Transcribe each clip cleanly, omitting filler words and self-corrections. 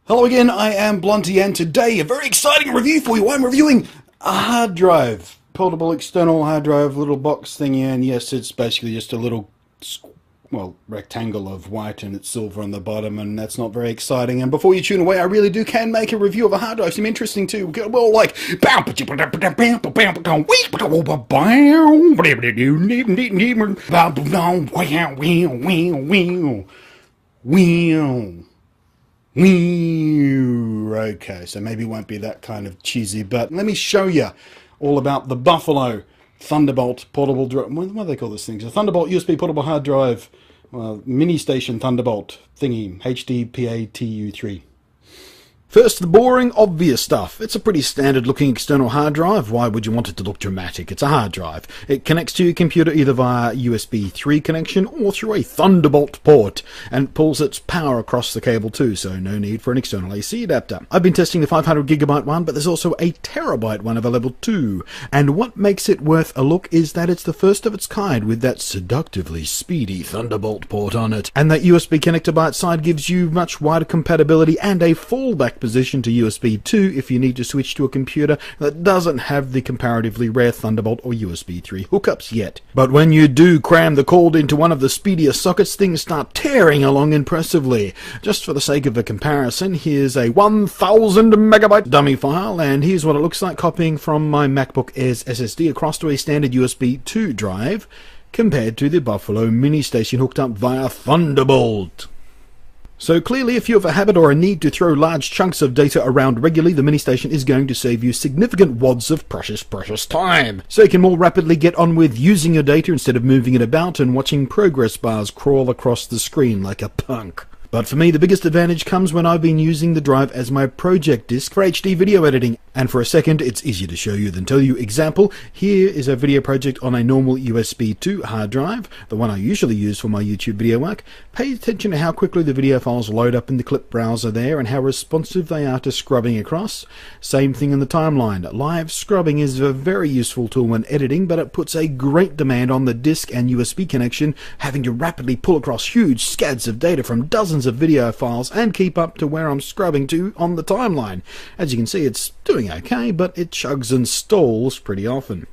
Hello again, I am Blunty, and today a very exciting review for you. I'm reviewing a hard drive. Portable external hard drive, little box thingy, and yes, it's basically just a little, rectangle of white and it's silver on the bottom, and that's not very exciting. And before you tune away, I really can make a review of a hard drive. Seem interesting too. Well, like, okay, so maybe it won't be that kind of cheesy, but let me show you all about the Buffalo Thunderbolt portable drive. What do they call this thing? A Thunderbolt USB portable hard drive, MiniStation Thunderbolt thingy, HDPA-TU3. First, the boring, obvious stuff. It's a pretty standard-looking external hard drive. Why would you want it to look dramatic? It's a hard drive. It connects to your computer either via USB 3 connection or through a Thunderbolt port, and pulls its power across the cable too, so no need for an external AC adapter. I've been testing the 500GB one, but there's also a terabyte one available too. And what makes it worth a look is that it's the first of its kind with that seductively speedy Thunderbolt port on it. And that USB connector by its side gives you much wider compatibility and a fallback position to USB 2 if you need to switch to a computer that doesn't have the comparatively rare Thunderbolt or USB 3 hookups yet. But when you do cram the cord into one of the speedier sockets, things start tearing along impressively. Just for the sake of a comparison, here's a 1000 megabyte dummy file, and here's what it looks like copying from my MacBook Air's SSD across to a standard USB 2 drive, compared to the Buffalo MiniStation hooked up via Thunderbolt. So clearly, if you have a habit or a need to throw large chunks of data around regularly, the MiniStation is going to save you significant wads of precious time. So you can more rapidly get on with using your data instead of moving it about and watching progress bars crawl across the screen like a punk. But for me, the biggest advantage comes when I've been using the drive as my project disk for HD video editing. And for a second, it's easier to show you than tell you. Example, here is a video project on a normal USB 2 hard drive, the one I usually use for my YouTube video work. Pay attention to how quickly the video files load up in the clip browser there and how responsive they are to scrubbing across. Same thing in the timeline. Live scrubbing is a very useful tool when editing, but it puts a great demand on the disk and USB connection, having to rapidly pull across huge scads of data from dozens of video files and keep up to where I'm scrubbing to on the timeline. As you can see, it's doing okay, but it chugs and stalls pretty often.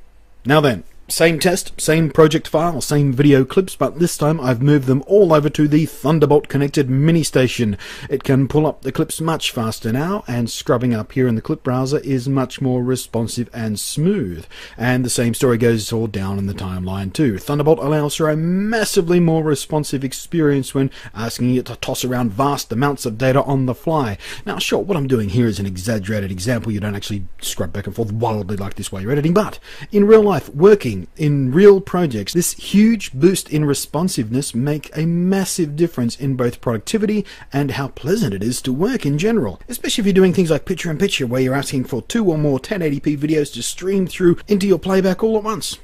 Now then, same test, same project file, same video clips, but this time I've moved them all over to the Thunderbolt connected MiniStation. It can pull up the clips much faster now, and scrubbing up here in the clip browser is much more responsive and smooth. And the same story goes all down in the timeline too. Thunderbolt allows for a massively more responsive experience when asking it to toss around vast amounts of data on the fly. Now sure, what I'm doing here is an exaggerated example. You don't actually scrub back and forth wildly like this while you're editing, but in real life, working in real projects, this huge boost in responsiveness make a massive difference in both productivity and how pleasant it is to work in general, especially if you're doing things like picture-in-picture where you're asking for 2 or more 1080p videos to stream through into your playback all at once.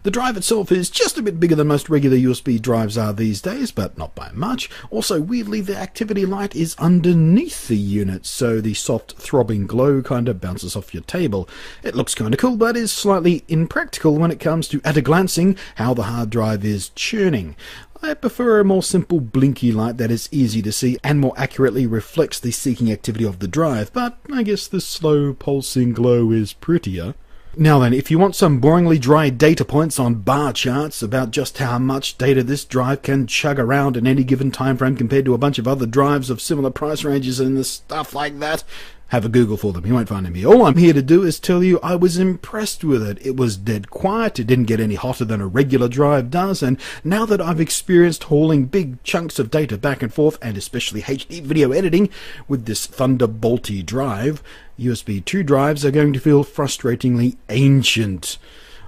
The drive itself is just a bit bigger than most regular USB drives are these days, but not by much. Also, weirdly, the activity light is underneath the unit, so the soft throbbing glow kind of bounces off your table. It looks kind of cool, but is slightly impractical when it comes to at a glancing how the hard drive is churning. I prefer a more simple blinky light that is easy to see and more accurately reflects the seeking activity of the drive, but I guess the slow pulsing glow is prettier. Now then, if you want some boringly dry data points on bar charts about just how much data this drive can chug around in any given time frame compared to a bunch of other drives of similar price ranges and stuff like that, have a Google for them. You won't find them here. All I'm here to do is tell you I was impressed with it. It was dead quiet, it didn't get any hotter than a regular drive does, and now that I've experienced hauling big chunks of data back and forth, and especially HD video editing, with this Thunderbolty drive, USB 2 drives are going to feel frustratingly ancient.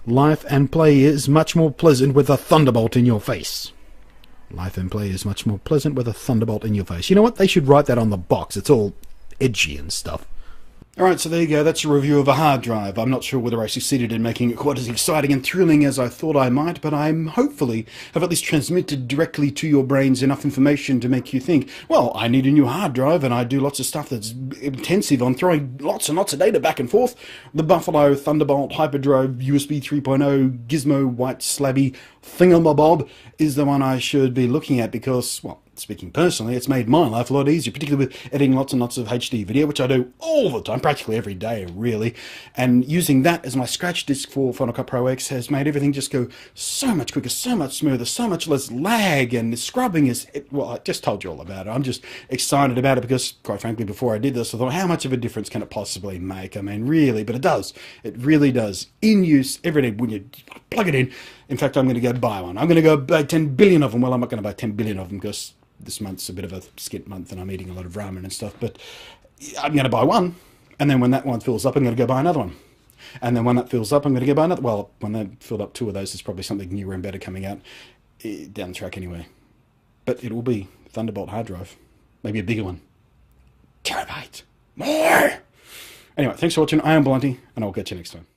Life and play is much more pleasant with a Thunderbolt in your face. Life and play is much more pleasant with a Thunderbolt in your face. You know what? They should write that on the box. It's all edgy and stuff. Alright, so there you go, that's a review of a hard drive. I'm not sure whether I succeeded in making it quite as exciting and thrilling as I thought I might, but I'm hopefully have at least transmitted directly to your brains enough information to make you think, well, I need a new hard drive and I do lots of stuff that's intensive on throwing lots and lots of data back and forth. The Buffalo Thunderbolt Hyperdrive USB 3.0 Gizmo White Slabby Thingamabob is the one I should be looking at because, well, speaking personally, it's made my life a lot easier, particularly with editing lots and lots of HD video, which I do all the time, practically every day, really. And using that as my scratch disk for Final Cut Pro X has made everything just go so much quicker, so much smoother, so much less lag, and the scrubbing is, well, I just told you all about it. I'm just excited about it because, quite frankly, before I did this, I thought, how much of a difference can it possibly make? I mean, really, but it does. It really does. In use every day when you plug it in. In fact, I'm going to go buy one. I'm going to go buy 10 billion of them. Well, I'm not going to buy 10 billion of them because this month's a bit of a skint month and I'm eating a lot of ramen and stuff, but I'm going to buy one, and then when that one fills up, I'm going to go buy another one. And then when that fills up, I'm going to go buy another. Well, when they filled up 2 of those, there's probably something newer and better coming out down the track anyway. But it will be Thunderbolt hard drive. Maybe a bigger one. Terabyte. More! Anyway, thanks for watching. I am Blunty, and I'll catch you next time.